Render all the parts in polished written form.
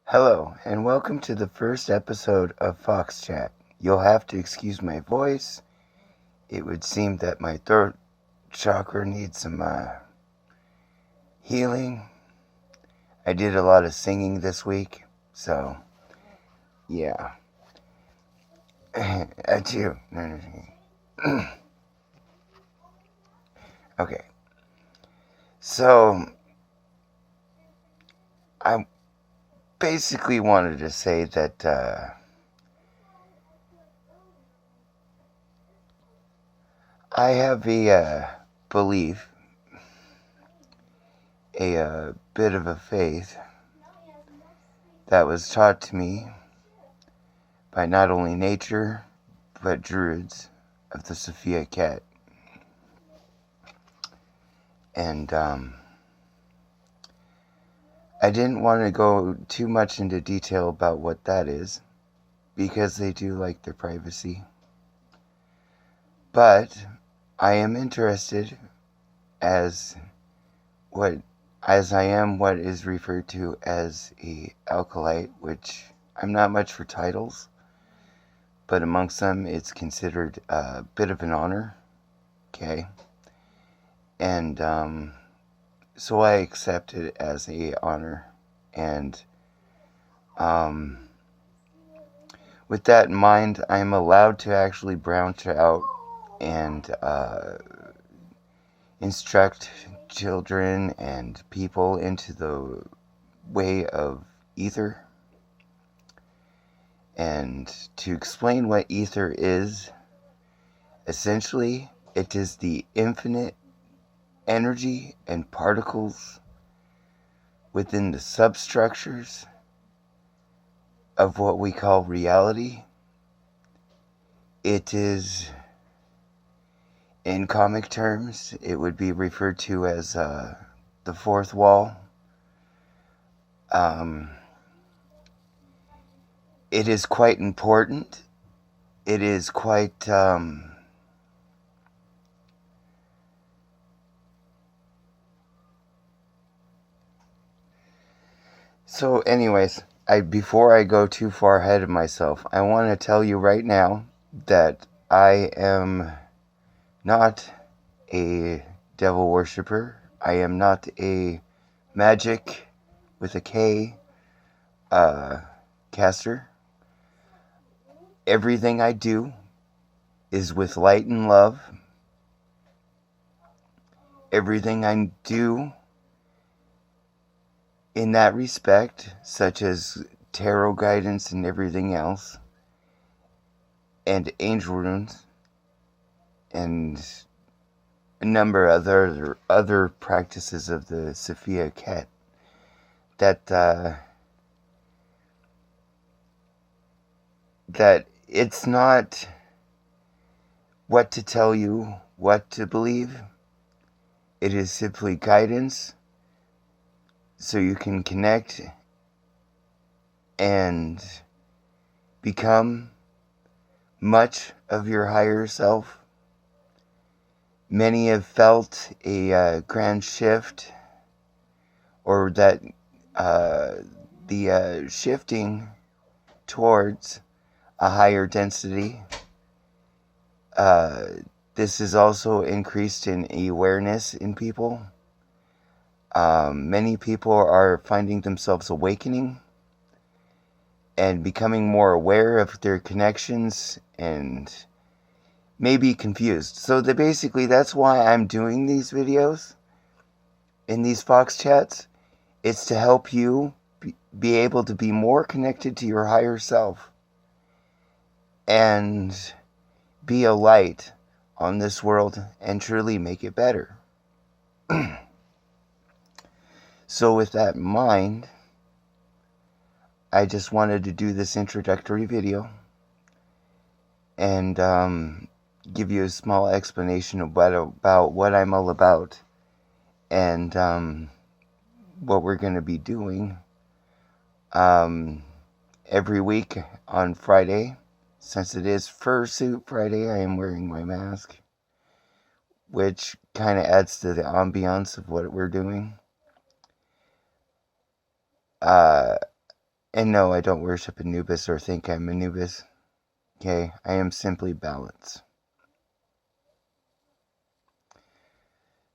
Hello, and welcome to the first episode of Foxx Chat. You'll have to excuse my voice. It would seem that my throat chakra needs some healing. I did a lot of singing this week, so yeah. At you. Okay. So, I basically wanted to say that I have a belief, a bit of a faith that was taught to me by not only nature, but druids of the Sophia Cat. And I didn't want to go too much into detail about what that is, because they do like their privacy. But I am interested as I am what is referred to as a alkalite, which I'm not much for titles, but amongst them it's considered a bit of an honor. Okay. And so I accept it as a honor. And with that in mind, I'm allowed to actually branch out and instruct children and people into the way of ether. And to explain what ether is, essentially, it is the infinite energy and particles within the substructures of what we call reality. It is, in comic terms, it would be referred to as the fourth wall. It is quite important. It is quite so anyways, before I go too far ahead of myself, I want to tell you right now that I am not a devil worshiper. I am not a magic with a K caster. Everything I do is with light and love. Everything I do in that respect, such as tarot guidance and everything else, and angel runes, and a number of other practices of the Sophia Cat, that it's not what to tell you, what to believe. It is simply guidance so you can connect and become much of your higher self. Many have felt a grand shift, or that the shifting towards a higher density. This is also increased in awareness in people. Many people are finding themselves awakening and becoming more aware of their connections and maybe confused. So basically that's why I'm doing these videos in these Foxx Chats. It's to help you be able to be more connected to your higher self and be a light on this world and truly make it better. So with that in mind, I just wanted to do this introductory video and give you a small explanation about what I'm all about and what we're going to be doing every week on Friday. Since it is Fursuit Friday, I am wearing my mask, which kind of adds to the ambiance of what we're doing. And no, I don't worship Anubis or think I'm Anubis. Okay, I am simply balance.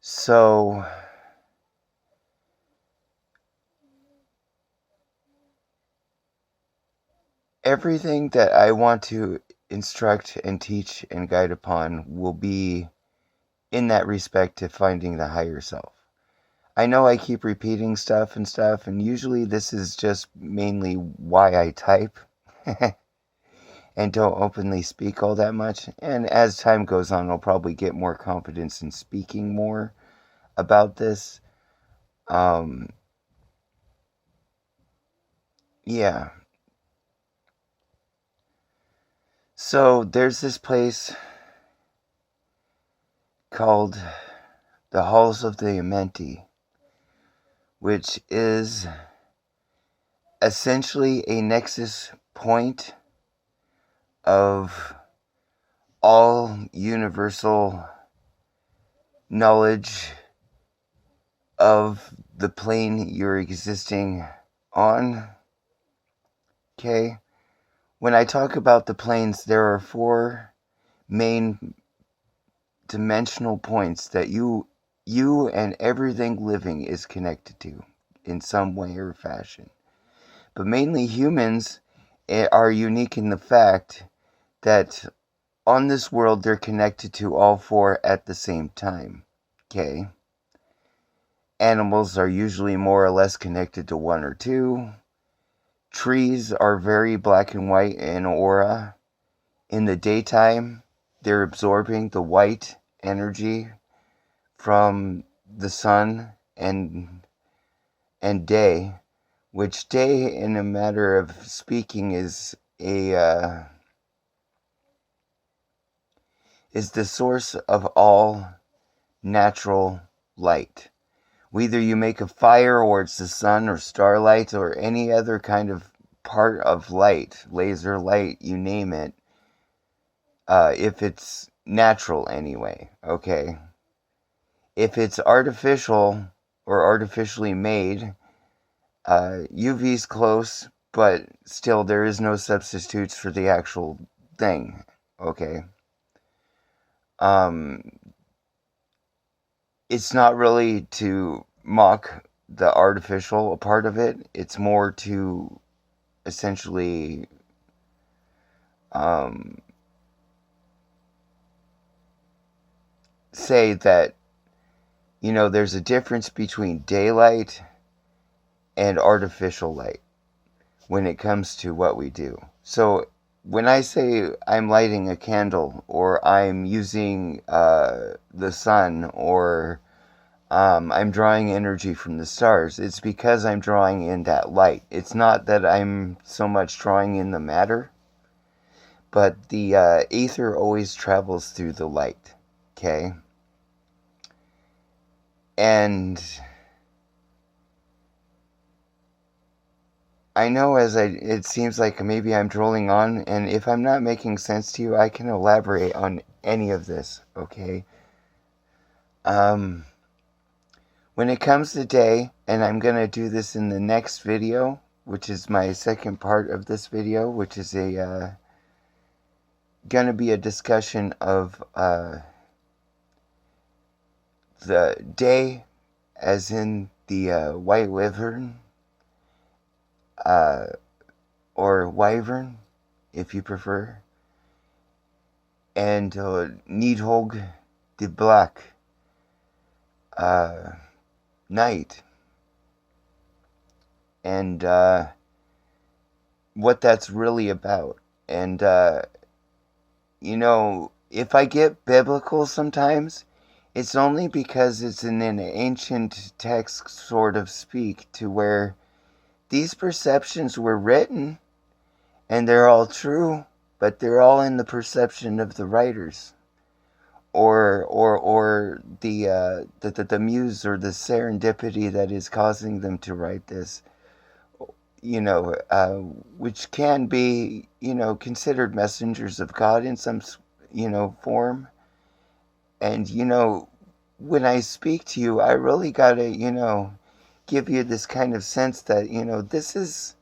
So, everything that I want to instruct and teach and guide upon will be in that respect to finding the higher self. I know I keep repeating stuff, and usually this is just mainly why I type and don't openly speak all that much. And as time goes on, I'll probably get more confidence in speaking more about this. Yeah. So there's this place called the Halls of the Amenti, which is essentially a nexus point of all universal knowledge of the plane you're existing on. Okay? When I talk about the planes, there are 4 main dimensional points that you and everything living is connected to in some way or fashion. But mainly humans are unique in the fact that on this world they're connected to all 4 at the same time. Okay? Animals are usually more or less connected to 1 or 2. Trees are very black and white in aura. In the daytime, they're absorbing the white energy from the sun and day, which day, in a matter of speaking, is the source of all natural light. Whether you make a fire or it's the sun or starlight or any other kind of part of light, laser light, you name it, if it's natural anyway, okay? If it's artificial or artificially made, UV's close, but still there is no substitutes for the actual thing, okay? It's not really to mock the artificial part of it. It's more to essentially say that, there's a difference between daylight and artificial light when it comes to what we do. So when I say I'm lighting a candle or I'm using the sun or I'm drawing energy from the stars, it's because I'm drawing in that light. It's not that I'm so much drawing in the matter, but the ether always travels through the light, okay? And I know it seems like maybe I'm drolling on, and if I'm not making sense to you, I can elaborate on any of this, okay? When it comes to day, and I'm going to do this in the next video, which is my second part of this video, which is going to be a discussion of the day, as in the white wyvern, or wyvern, if you prefer, and Nidhogg the black night, and what that's really about. And if I get biblical sometimes, it's only because it's in an ancient text sort of speak to where these perceptions were written and they're all true, but they're all in the perception of the writers or the muse or the serendipity that is causing them to write this, which can be, considered messengers of God in some, form. And, when I speak to you, I really gotta, give you this kind of sense that, this is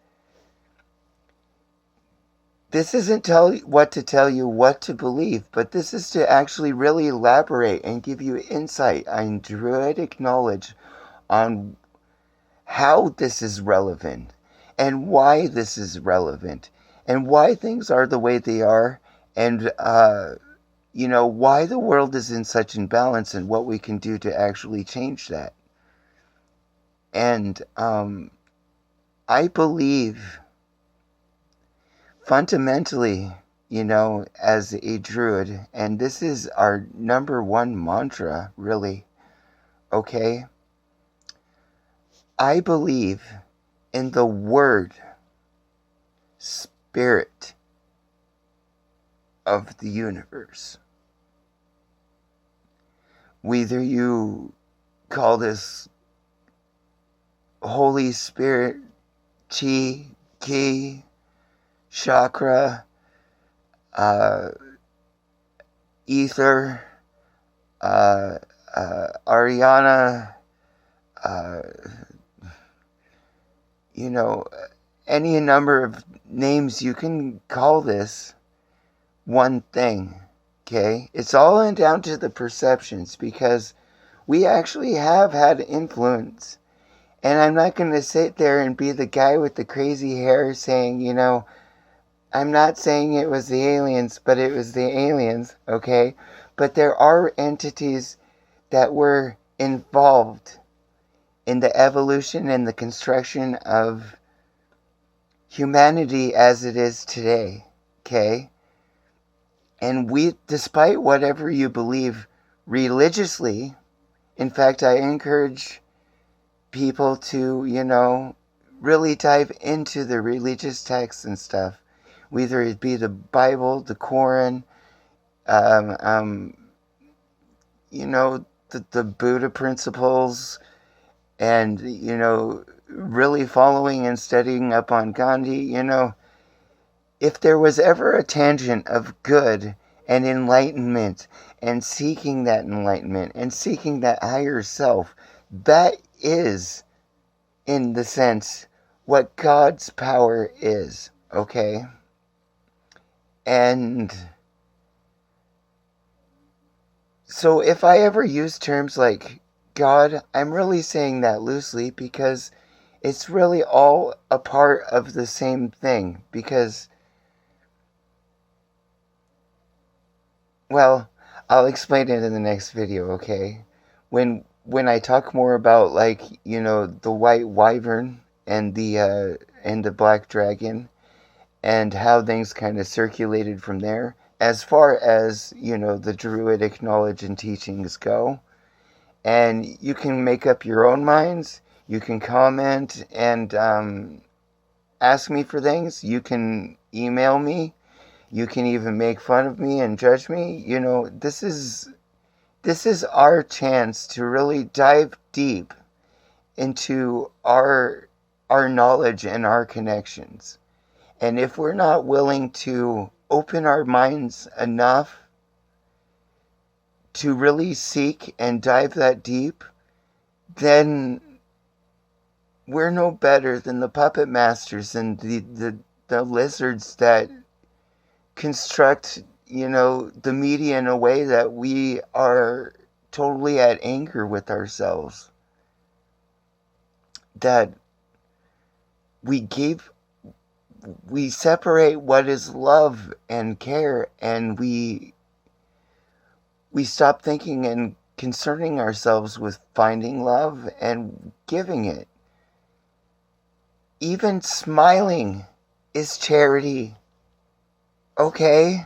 This isn't what to tell you what to believe, but this is to actually really elaborate and give you insight on Druidic knowledge on how this is relevant and why this is relevant and why things are the way they are, and why the world is in such imbalance and what we can do to actually change that. And I believe fundamentally, as a druid, and this is our number one mantra, really, okay? I believe in the word spirit of the universe. Whether you call this Holy Spirit, Chi, Ki, chakra, ether, Ariana, any number of names you can call this one thing, okay? It's all down to the perceptions, because we actually have had influence. And I'm not going to sit there and be the guy with the crazy hair saying, I'm not saying it was the aliens, but it was the aliens, okay? But there are entities that were involved in the evolution and the construction of humanity as it is today, okay? And despite whatever you believe religiously, in fact, I encourage people to, really dive into the religious texts and stuff, whether it be the Bible, the Quran, the Buddha principles, and, really following and studying up on Gandhi. If there was ever a tangent of good and enlightenment and seeking that enlightenment and seeking that higher self, that is, in the sense, what God's power is, okay? And so if I ever use terms like God, I'm really saying that loosely, because it's really all a part of the same thing. Because, well, I'll explain it in the next video, okay? When I talk more about, the white wyvern and the black dragon, and how things kind of circulated from there, as far as, the Druidic knowledge and teachings go. And you can make up your own minds. You can comment and ask me for things. You can email me. You can even make fun of me and judge me. This is our chance to really dive deep into our knowledge and our connections. And if we're not willing to open our minds enough to really seek and dive that deep, then we're no better than the puppet masters and the lizards that construct, the media in a way that we are totally at anger with ourselves. That we separate what is love and care, and we stop thinking and concerning ourselves with finding love and giving it. Even smiling is charity, okay?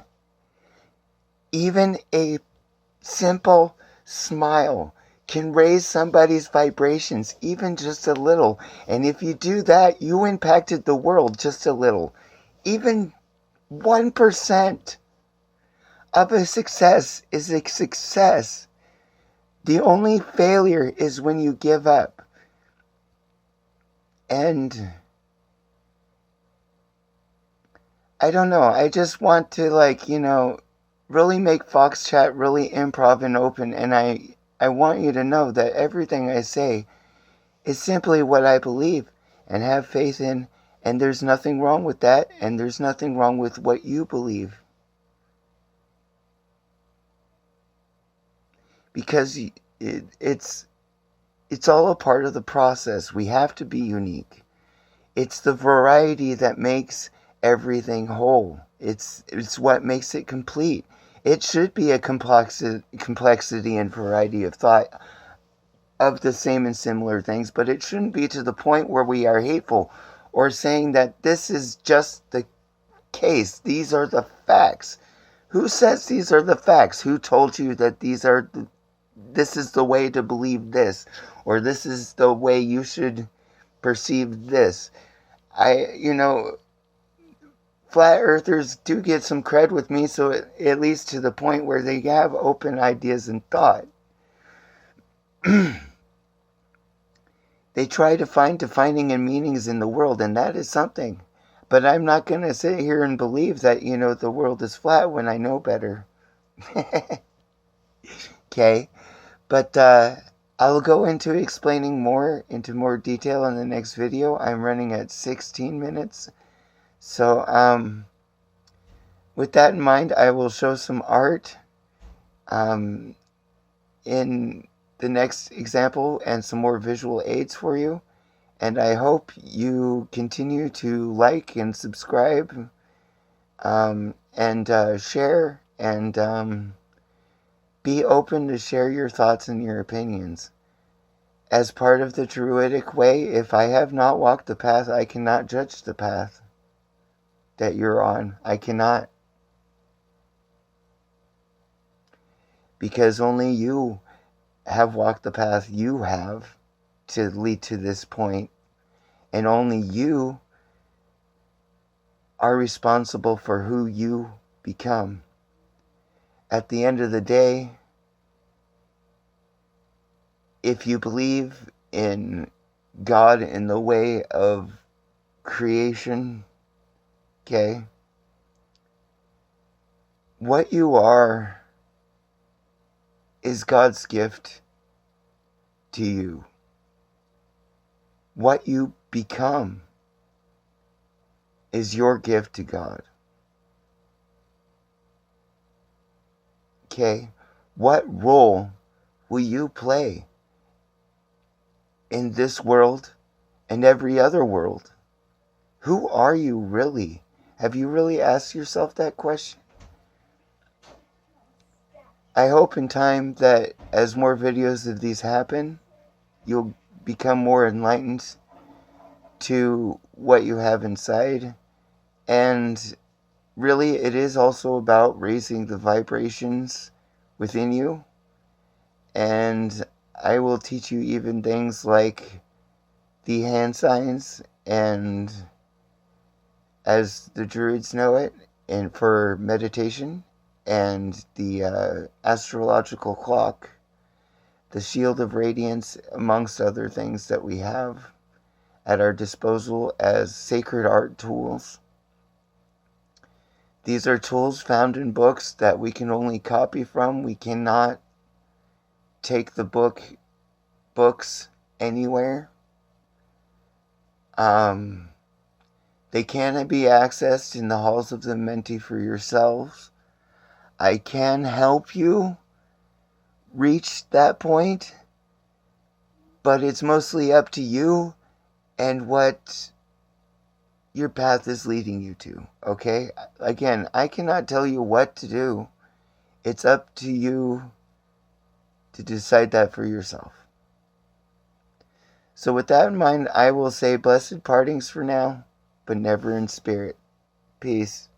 Even a simple smile can raise somebody's vibrations, even just a little. And if you do that, you impacted the world just a little. Even 1% of a success is a success. The only failure is when you give up. And I don't know. I just want to, really make Foxx Chat really improv and open. And I want you to know that everything I say is simply what I believe and have faith in And there's nothing wrong with that, and there's nothing wrong with what you believe. Because it's all a part of the process. We have to be unique. It's the variety that makes everything whole. It's what makes it complete. It should be a complexity and variety of thought of the same and similar things, but it shouldn't be to the point where we are hateful or saying that this is just the case. These are the facts. Who says these are the facts? Who told you that this is the way to believe this, or this is the way you should perceive this? Flat earthers do get some cred with me, so at least to the point where they have open ideas and thought. They try to find defining and meanings in the world, and that is something. But I'm not going to sit here and believe that, the world is flat when I know better. Okay? But I'll go into explaining into more detail in the next video. I'm running at 16 minutes. So, with that in mind, I will show some art in the next example and some more visual aids for you. And I hope you continue to like and subscribe and share and be open to share your thoughts and your opinions. As part of the Druidic way, if I have not walked the path, I cannot judge the path that you're on. I cannot. Because only you have walked the path you have to lead to this point, and only you are responsible for who you become. At the end of the day, if you believe in God in the way of creation, okay, what you are is God's gift to you. What you become is your gift to God. Okay? What role will you play in this world and every other world? Who are you really? Have you really asked yourself that question? I hope in time that as more videos of these happen, you'll become more enlightened to what you have inside. And really, it is also about raising the vibrations within you. And I will teach you even things like the hand signs, and as the Druids know it, and for meditation, and the astrological clock, the shield of radiance, amongst other things that we have at our disposal as sacred art tools. These are tools found in books that we can only copy from. We cannot take the books anywhere. They can be accessed in the halls of the Menti for yourselves. I can help you reach that point, but it's mostly up to you and what your path is leading you to, okay? Again, I cannot tell you what to do. It's up to you to decide that for yourself. So with that in mind, I will say blessed partings for now, but never in spirit. Peace.